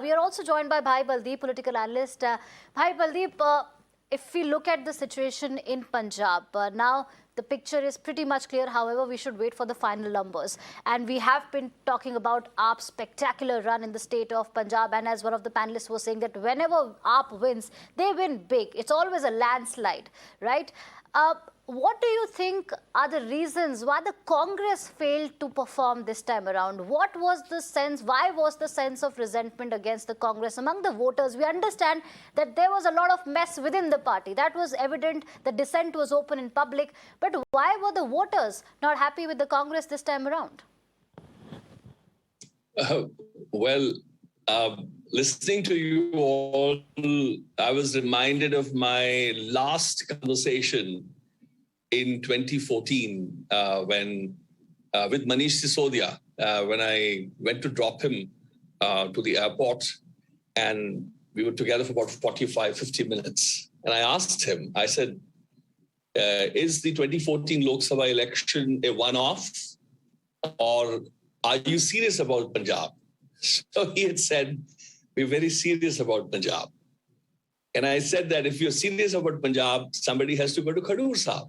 We are also joined by Bhai Baldeep, political analyst. Bhai Baldeep, if we look at the situation in Punjab, now the picture is pretty much clear. However, we should wait for the final numbers. And we have been talking about AAP's spectacular run in the state of Punjab. And as one of the panelists was saying, that whenever AAP wins, they win big. It's always a landslide, right? What do you think are the reasons why the Congress failed to perform this time around? What was the sense, why was the sense of resentment against the Congress among the voters? We understand that there was a lot of mess within the party. That was evident. The dissent was open in public. But why were the voters not happy with the Congress this time around? Well, listening to you all, I was reminded of my last conversation in 2014 when with Manish Sisodia, when I went to drop him to the airport, and we were together for about 50 minutes. And I asked him, I said, is the 2014 Lok Sabha election a one-off, or are you serious about Punjab? So he had said, we're very serious about Punjab. And I said that if you're serious about Punjab, somebody has to go to Khadur Sahib.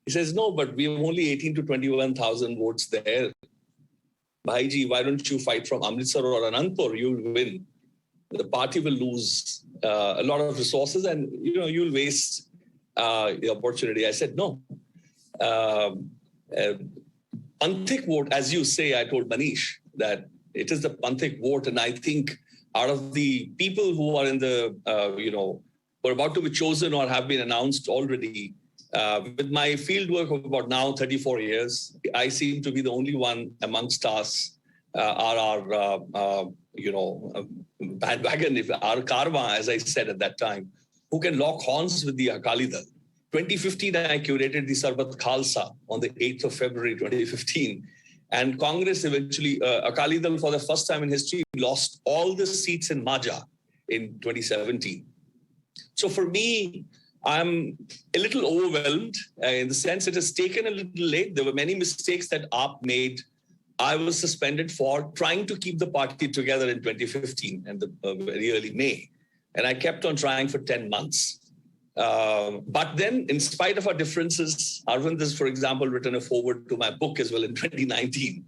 He says, no, but we have only 18 to 21,000 votes there. Bhaiji, why don't you fight from Amritsar or Anandpur? You'll win. The party will lose a lot of resources and you'll waste the opportunity. I said, no. Panthik vote, as you say, I told Manish that it is the Panthik vote. And I think out of the people who are in the, who are about to be chosen or have been announced already, with my field work of about now 34 years, I seem to be the only one amongst us, our bandwagon, our karma, as I said at that time, who can lock horns with the Akali Dal. 2015, I curated the Sarbat Khalsa on the 8th of February, 2015. And Congress eventually, Akali Dal for the first time in history, lost all the seats in Maja in 2017. So for me, I'm a little overwhelmed in the sense it has taken a little late. There were many mistakes that AAP made. I was suspended for trying to keep the party together in 2015 and the very early May. And I kept on trying for 10 months. But then, in spite of our differences, Arvind has, for example, written a foreword to my book as well in 2019.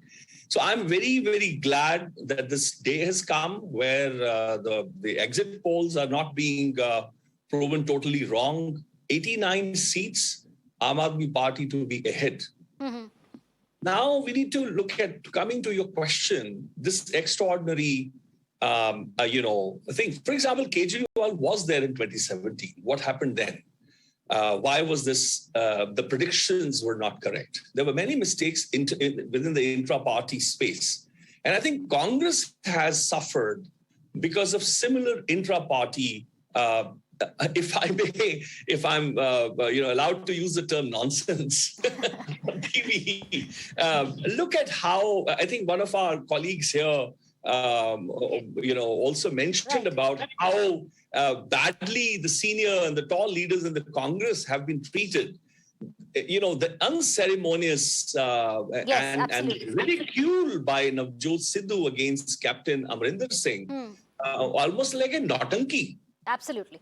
So I'm very, very glad that this day has come where the exit polls are not being proven totally wrong. 89 seats, Aam Aadmi Party to be ahead. Mm-hmm. Now we need to look at, coming to your question, this extraordinary thing. For example, Kejriwal was there in 2017. What happened then? Why was this? The predictions were not correct. There were many mistakes within the intra-party space. And I think Congress has suffered because of similar intra-party, if I'm allowed to use the term nonsense on TV. Look at how, I think one of our colleagues here also mentioned about how badly the senior and the tall leaders in the Congress have been treated. The unceremonious and ridicule by Navjot Sidhu against Captain Amrinder Singh, almost like a nautanki. Absolutely.